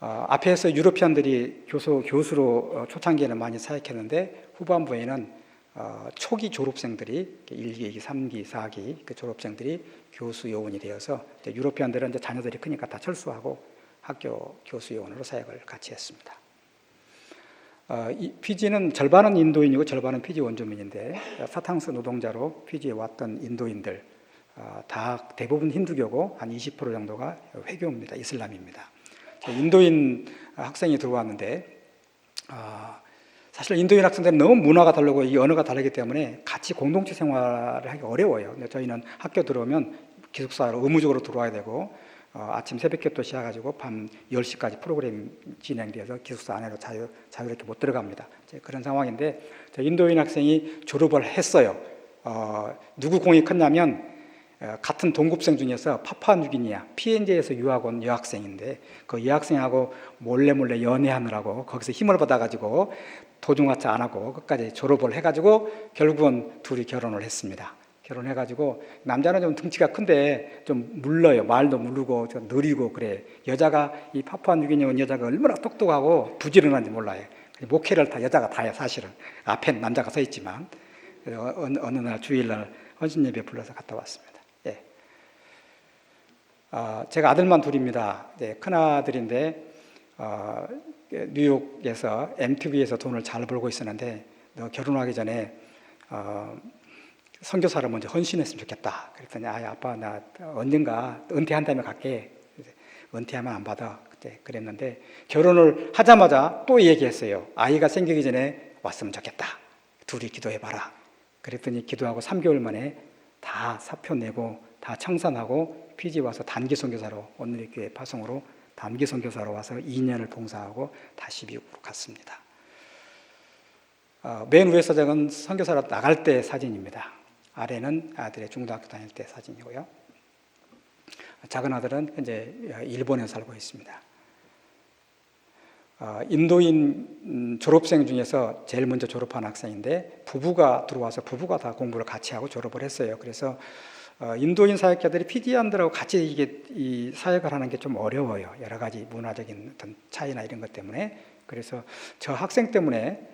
앞에서 유로피안들이 교수로 초창기에는 많이 사역했는데 후반부에는 초기 졸업생들이 1기, 3기, 4기 그 졸업생들이 교수 요원이 되어서 유로피안들은 이제 자녀들이 크니까 다 철수하고 학교 교수 요원으로 사역을 같이 했습니다. 피지는 절반은 인도인이고 절반은 피지 원주민인데 사탕수 노동자로 피지에 왔던 인도인들 다 대부분 힌두교고 한 20% 정도가 회교입니다. 이슬람입니다. 인도인 학생이 들어왔는데 사실 인도인 학생들은 너무 문화가 다르고 이 언어가 다르기 때문에 같이 공동체 생활을 하기 어려워요. 근데 저희는 학교 들어오면 기숙사로 의무적으로 들어와야 되고 아침 새벽기도 시작해가지고 밤 10시까지 프로그램 진행돼서 기숙사 안으로 자유롭게 못 들어갑니다. 그런 상황인데 인도인 학생이 졸업을 했어요. 누구 공이 컸냐면 같은 동급생 중에서 파푸아뉴기니아 PNG에서 유학 온 여학생인데 그 여학생하고 몰래 연애하느라고 거기서 힘을 받아가지고 도중하차 안 하고 끝까지 졸업을 해가지고 결국은 둘이 결혼을 했습니다. 결혼해가지고 남자는 좀 등치가 큰데 좀 물러요. 말도 무르고 좀 느리고 그래. 여자가 이 파푸아뉴기니아 온 여자가 얼마나 똑똑하고 부지런한지 몰라요. 목회를 다 여자가 다 해요. 사실은 앞엔 남자가 서 있지만 어느 날 주일날 헌신예배 불러서 갔다 왔습니다. 예. 제가 아들만 둘입니다. 네, 큰 아들인데 뉴욕에서 MTV에서 돈을 잘 벌고 있었는데 너 결혼하기 전에 선교사를 먼저 헌신했으면 좋겠다. 그랬더니 아빠 나 언젠가 은퇴한 다음에 갈게. 은퇴하면 안 받아. 그때 그랬는데 결혼을 하자마자 또 얘기했어요. 아이가 생기기 전에 왔으면 좋겠다. 둘이 기도해봐라. 그랬더니 기도하고 3개월 만에 다 사표 내고 다 청산하고 피지 와서 단기 선교사로 오늘의 교회 파송으로 단기 선교사로 와서 2년을 봉사하고 다시 미국으로 갔습니다. 맨 위에 사진은 선교사로 나갈 때 사진입니다. 아래는 아들의 중고등학교 다닐 때 사진이고요. 작은 아들은 현재 일본에 살고 있습니다. 인도인 졸업생 중에서 제일 먼저 졸업한 학생인데 부부가 들어와서 부부가 다 공부를 같이 하고 졸업을 했어요. 그래서 인도인 사역자들이 피지안들하고 같이 이 사역을 하는 게 좀 어려워요. 여러 가지 문화적인 어떤 차이나 이런 것 때문에. 그래서 저 학생 때문에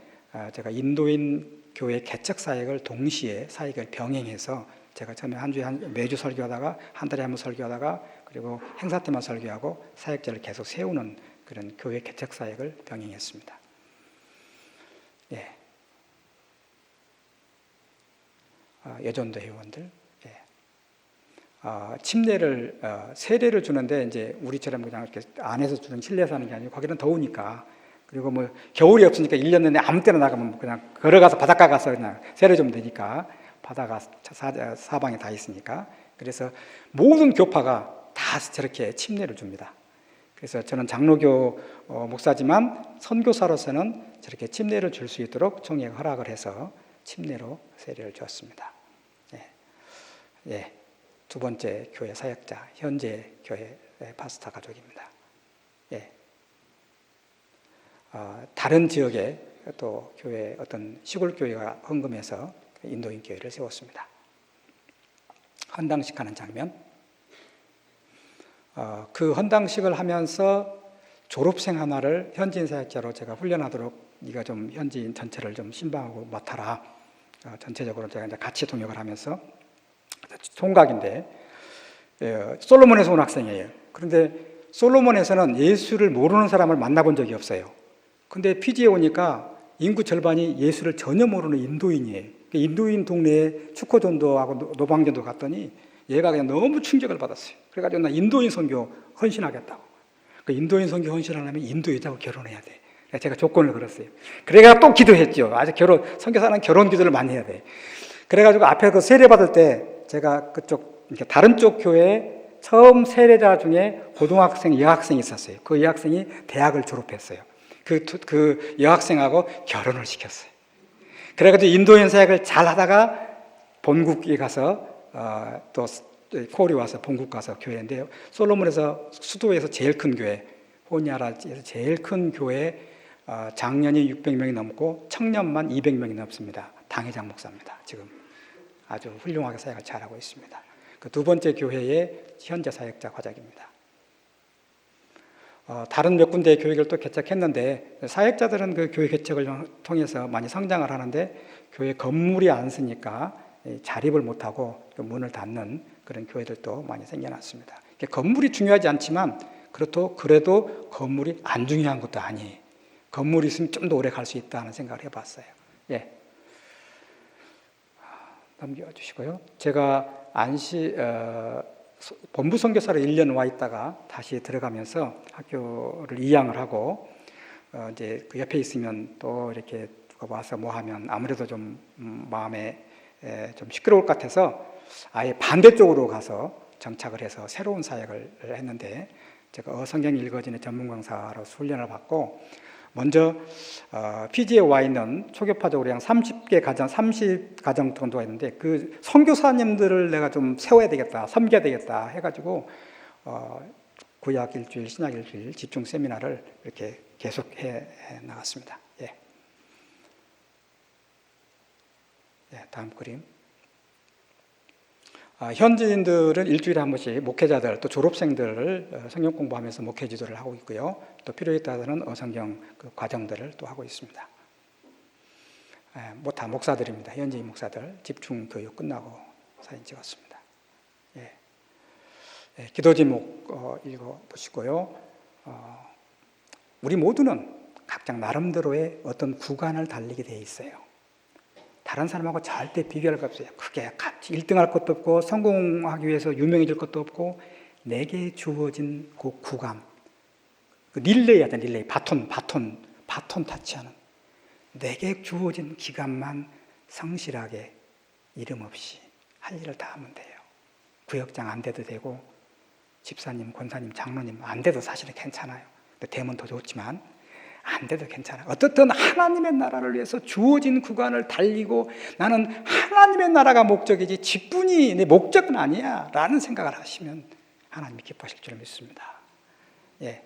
제가 인도인 교회 개척 사역을 동시에 사역을 병행해서 제가 처음에 한 주에 매주 설교하다가 한 달에 한 번 설교하다가 그리고 행사 때만 설교하고 사역자를 계속 세우는 그런 교회 개척 사역을 병행했습니다. 예. 여전도 회원들, 예. 침례를 세례를 주는데 이제 우리처럼 그냥 이렇게 안에서 주는 실내에서 하는 게 아니고 거기는 더우니까 그리고 뭐 겨울이 없으니까 1년 내내 아무 때나 나가면 그냥 걸어가서 바닷가 가서 그냥 세례 좀 되니까 바다가 사방에 다 있으니까 그래서 모든 교파가 다 저렇게 침례를 줍니다. 그래서 저는 장로교 목사지만 선교사로서는 저렇게 침례를 줄 수 있도록 총회가 허락을 해서 침례로 세례를 주었습니다. 예. 예. 두 번째 교회 사역자, 현재 교회 파스타 가족입니다. 예. 다른 지역에 또 교회 어떤 시골 교회가 헌금해서 인도인 교회를 세웠습니다. 헌당식 하는 장면. 그 헌당식을 하면서 졸업생 하나를 현지인 사역자로 제가 훈련하도록 네가 좀 현지인 전체를 좀 신방하고 맡아라. 전체적으로 제가 이제 같이 동역을 하면서 총각인데 솔로몬에서 온 학생이에요. 그런데 솔로몬에서는 예수를 모르는 사람을 만나본 적이 없어요. 근데 피지에 오니까 인구 절반이 예수를 전혀 모르는 인도인이에요. 인도인 동네에 축구전도하고 노방전도 갔더니 얘가 그냥 너무 충격을 받았어요. 그래가지고 나 인도인 선교 헌신하겠다고. 그 인도인 선교 헌신하려면 인도 여자하고 결혼해야 돼. 제가 조건을 걸었어요. 그래가 또 기도했죠. 아직 선교사는 결혼 기도를 많이 해야 돼. 그래가지고 앞에 그 세례 받을 때 제가 그쪽 다른 쪽 교회에 처음 세례자 중에 고등학생 여학생이 있었어요. 그 여학생이 대학을 졸업했어요. 그 여학생하고 결혼을 시켰어요. 그래가지고 인도인 사역을 잘 하다가 본국에 가서 또 코올이 와서 본국 가서 교회인데 솔로몬에서 수도에서 제일 큰 교회, 호니아라에서 제일 큰 교회 장년이 600명이 넘고 청년만 200명이 넘습니다. 당회장 목사입니다. 지금 아주 훌륭하게 사역을 잘하고 있습니다. 그 두 번째 교회의 현재 사역자 과장입니다. 다른 몇 군데의 교회를 또 개척했는데 사역자들은 그 교회 개척을 통해서 많이 성장을 하는데 교회 건물이 안 쓰니까 자립을 못하고 문을 닫는 그런 교회들도 많이 생겨났습니다. 건물이 중요하지 않지만 그래도 건물이 안 중요한 것도 아니에요. 건물이 있으면 좀 더 오래 갈 수 있다는 생각을 해봤어요. 예. 넘겨주시고요. 제가 본부 선교사로 1년 와 있다가 다시 들어가면서 학교를 이양을 하고 이제 그 옆에 있으면 또 이렇게 누가 와서 뭐 하면 아무래도 좀 마음에 좀 시끄러울 것 같아서 아예 반대쪽으로 가서 정착을 해서 새로운 사역을 했는데 제가 성경 읽어지는 전문 강사로서 훈련을 받고 먼저 피지에 와 있는 초교파적으로 한 30가정 정도가 있는데 그 선교사님들을 내가 좀 세워야 되겠다, 섬겨야 되겠다 해가지고 구약 일주일, 신약 일주일 집중 세미나를 이렇게 계속해 나갔습니다. 예. 예, 다음 그림. 현지인들은 일주일에 한 번씩 목회자들 또 졸업생들을 성경 공부하면서 목회 지도를 하고 있고요. 또 필요에 따라서는 성경 그 과정들을 또 하고 있습니다. 다 목사들입니다. 현지인 목사들 집중 교육 끝나고 사진 찍었습니다. 예. 예, 기도 제목 읽어 보시고요. 우리 모두는 각자 나름대로의 어떤 구간을 달리게 돼 있어요. 다른 사람하고 절대 비교할 것 없어요. 크게 같이 1등할 것도 없고 성공하기 위해서 유명해질 것도 없고 내게 주어진 그 구간, 그 릴레이 하던 릴레이, 바톤 타치하는 내게 주어진 기간만 성실하게 이름 없이 할 일을 다 하면 돼요. 구역장 안 돼도 되고 집사님, 권사님, 장로님 안 돼도 사실은 괜찮아요. 되면 더 좋지만 안 돼도 괜찮아요. 어떻든 하나님의 나라를 위해서 주어진 구간을 달리고 나는 하나님의 나라가 목적이지 직분이 내 목적은 아니야 라는 생각을 하시면 하나님이 기뻐하실 줄 믿습니다. 예.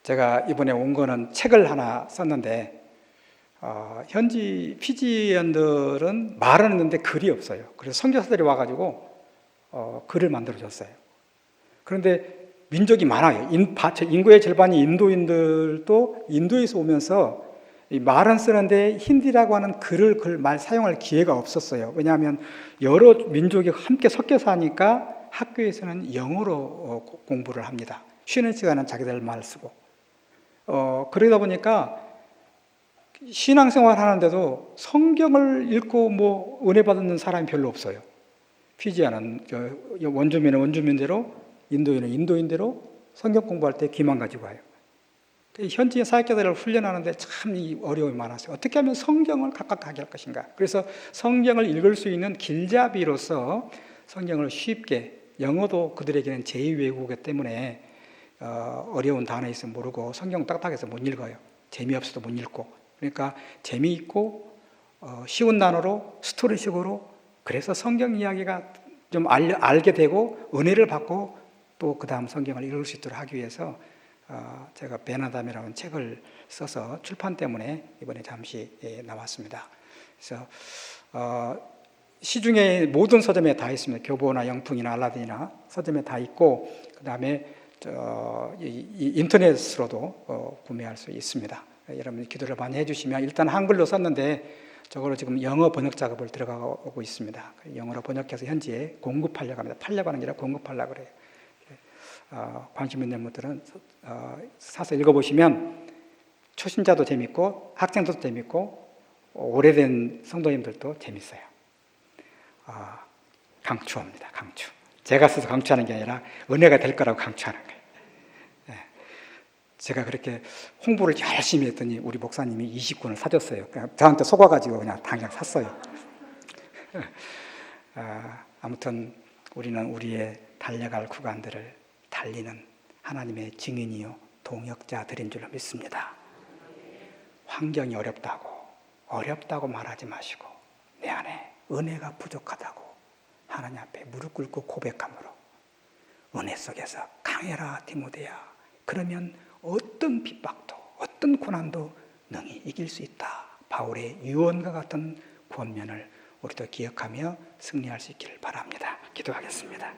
제가 이번에 온 거는 책을 하나 썼는데 현지 피지언들은 말은 했는데 글이 없어요. 그래서 선교사들이 와가지고 글을 만들어줬어요. 그런데 민족이 많아요. 인구의 절반이 인도인들도 인도에서 오면서 이 말은 쓰는데 힌디라고 하는 글을 말 사용할 기회가 없었어요. 왜냐하면 여러 민족이 함께 섞여 사니까 학교에서는 영어로 공부를 합니다. 쉬는 시간은 자기들 말 쓰고. 그러다 보니까 신앙생활 하는데도 성경을 읽고 뭐 은혜 받는 사람이 별로 없어요. 피지아는 원주민은 원주민대로, 인도인은 인도인대로 성경 공부할 때 귀만 가지고 와요. 현지인 사역자들을 훈련하는데 참 어려움이 많았어요. 어떻게 하면 성경을 각각하게 할 것인가. 그래서 성경을 읽을 수 있는 길잡이로서 성경을 쉽게, 영어도 그들에게는 제2 외국어이기 때문에 어려운 단어 있으면 모르고 성경 딱딱해서 못 읽어요. 재미없어도 못 읽고. 그러니까 재미있고 쉬운 단어로 스토리식으로, 그래서 성경 이야기가 좀 알게 되고 은혜를 받고 또 그 다음 성경을 읽을 수 있도록 하기 위해서 제가 베나담이라는 책을 써서 출판 때문에 이번에 잠시 나왔습니다. 그래서 시중에 모든 서점에 다 있습니다. 교보나 영풍이나 알라딘이나 서점에 다 있고, 그 다음에 인터넷으로도 구매할 수 있습니다. 여러분 기도를 많이 해주시면, 일단 한글로 썼는데 저거로 지금 영어 번역 작업을 들어가고 있습니다. 영어로 번역해서 현지에 공급하려고 합니다. 팔려고 하는 게 아니라 공급하려고 그래요. 관심 있는 분들은 사서 읽어보시면 초신자도 재밌고 학생들도 재밌고 오래된 성도님들도 재밌어요. 강추합니다. 강추. 제가 써서 강추하는 게 아니라 은혜가 될 거라고 강추하는 거예요. 제가 그렇게 홍보를 열심히 했더니 우리 목사님이 20권을 사줬어요. 그냥 저한테 속아가지고 그냥 당장 샀어요. 아무튼 우리는 우리의 달려갈 구간들을 달리는 하나님의 증인이요 동역자들인 줄로 믿습니다. 환경이 어렵다고 말하지 마시고 내 안에 은혜가 부족하다고 하나님 앞에 무릎 꿇고 고백함으로 은혜 속에서 강해라 디모데야. 그러면 어떤 핍박도 어떤 고난도 능히 이길 수 있다. 바울의 유언과 같은 권면을 우리도 기억하며 승리할 수 있기를 바랍니다. 기도하겠습니다.